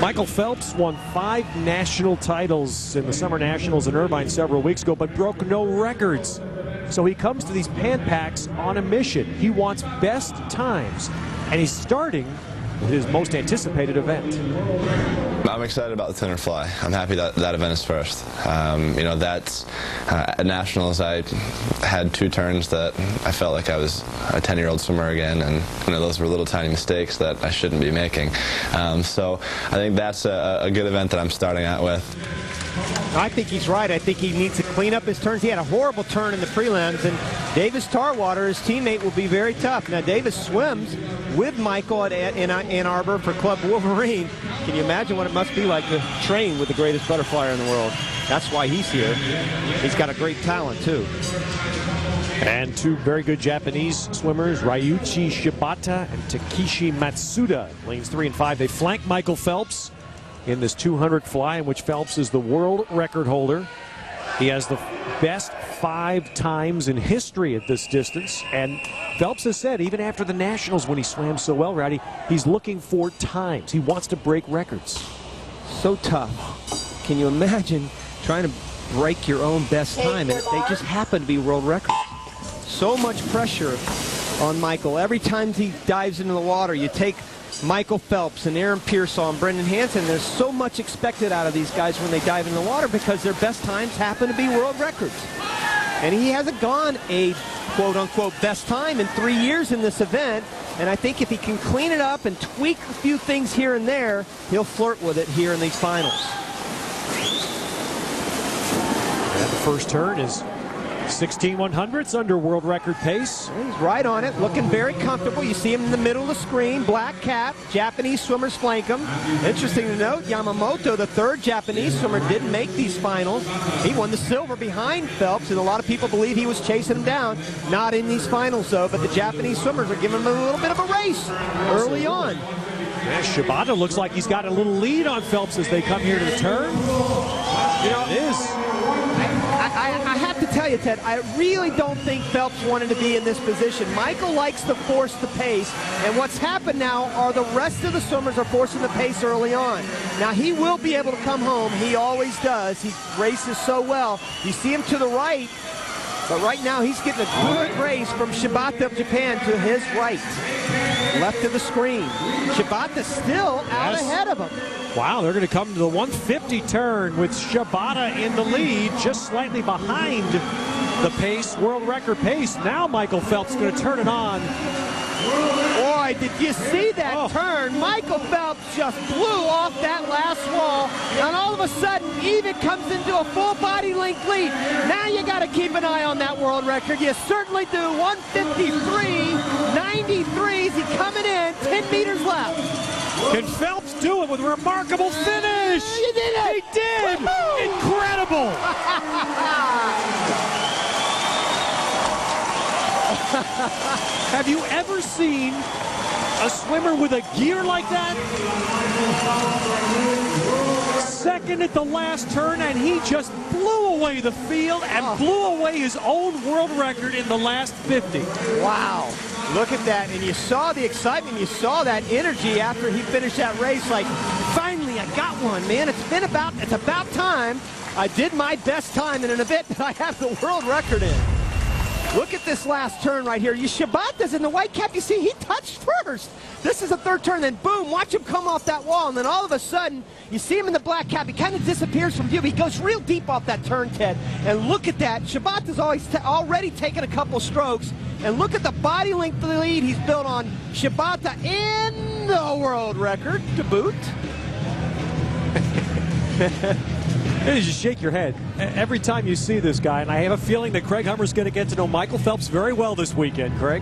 Michael Phelps won 5 national titles in the Summer Nationals in Irvine several weeks ago, but broke no records. So he comes to these Pan Pacs on a mission. He wants best times, and he's starting with his most anticipated event. I'm excited about the 200 fly. I'm happy that that event is first. You know, that's at Nationals I had 2 turns that I felt like I was a 10-year-old swimmer again, and you know, those were little tiny mistakes that I shouldn't be making. So I think that's a good event that I'm starting out with. I think he's right. I think he needs to clean up his turns. He had a horrible turn in the prelims, and Davis Tarwater, his teammate, will be very tough. Now, Davis swims with Michael in Ann Arbor for Club Wolverine. Can you imagine what it must be like to train with the greatest butterflyer in the world? That's why he's here. He's got a great talent, too. And 2 very good Japanese swimmers, Ryuichi Shibata and Takeshi Matsuda, lanes 3 and 5. They flank Michael Phelps in this 200 fly, in which Phelps is the world record holder. He has the best 5 times in history at this distance, and Phelps has said even after the Nationals when he swam so well, Rowdy, he's looking for times. He wants to break records. So tough. Can you imagine trying to break your own best time, and they just happen to be world records? So much pressure on Michael. Every time he dives into the water, you take Michael Phelps and Aaron Pearsall and Brendan Hansen. There's so much expected out of these guys when they dive in the water because their best times happen to be world records. And he hasn't gone a quote-unquote best time in 3 years in this event. And I think if he can clean it up and tweak a few things here and there, he'll flirt with it here in these finals. And the first turn is 16/100ths under world record pace. He's right on it, looking very comfortable. You see him in the middle of the screen, black cap. Japanese swimmers flank him. Interesting to note, Yamamoto, the 3rd Japanese swimmer, didn't make these finals. He won the silver behind Phelps, and a lot of people believe he was chasing him down. Not in these finals, though, but the Japanese swimmers are giving him a little bit of a race early on. Yeah, Shibata looks like he's got a little lead on Phelps as they come here to the turn. You know, it is. I have to tell you, Ted, I really don't think Phelps wanted to be in this position. Michael likes to force the pace, and what's happened now are the rest of the swimmers are forcing the pace early on. Now, he will be able to come home. He always does. He races so well. You see him to the right, but right now he's getting a good race from Shibata of Japan to his right. Left of the screen. Shibata still out ahead of him. Wow, they're going to come to the 150 turn with Shibata in the lead, just slightly behind the pace, world record pace. Now Michael Phelps is going to turn it on. Boy, did you see that turn? Michael Phelps just blew off that last wall, and all of a sudden, even comes into a full body length lead. Now you got to keep an eye on that world record. You certainly do. 153.93. Is he coming in? 10 meters left. Can Phelps do it with a remarkable finish? He did it! He did! Incredible! Have you ever seen a swimmer with a gear like that? Second at the last turn, and he just blew away the field and blew away his own world record in the last 50. Wow. Look at that, and you saw the excitement, you saw that energy after he finished that race, like, finally I got one, man. It's about time. I did my best time in an event that I have the world record in. Look at this last turn right here. Shibata's in the white cap. You see, he touched first. This is the 3rd turn, then boom, watch him come off that wall, and then all of a sudden, you see him in the black cap. He kind of disappears from view. He goes real deep off that turn, Ted, and look at that. Shibata's already taken a couple strokes, and look at the body length lead he's built on Shibata in the world record to boot. You just shake your head every time you see this guy, and I have a feeling that Craig Hummer's going to get to know Michael Phelps very well this weekend, Craig.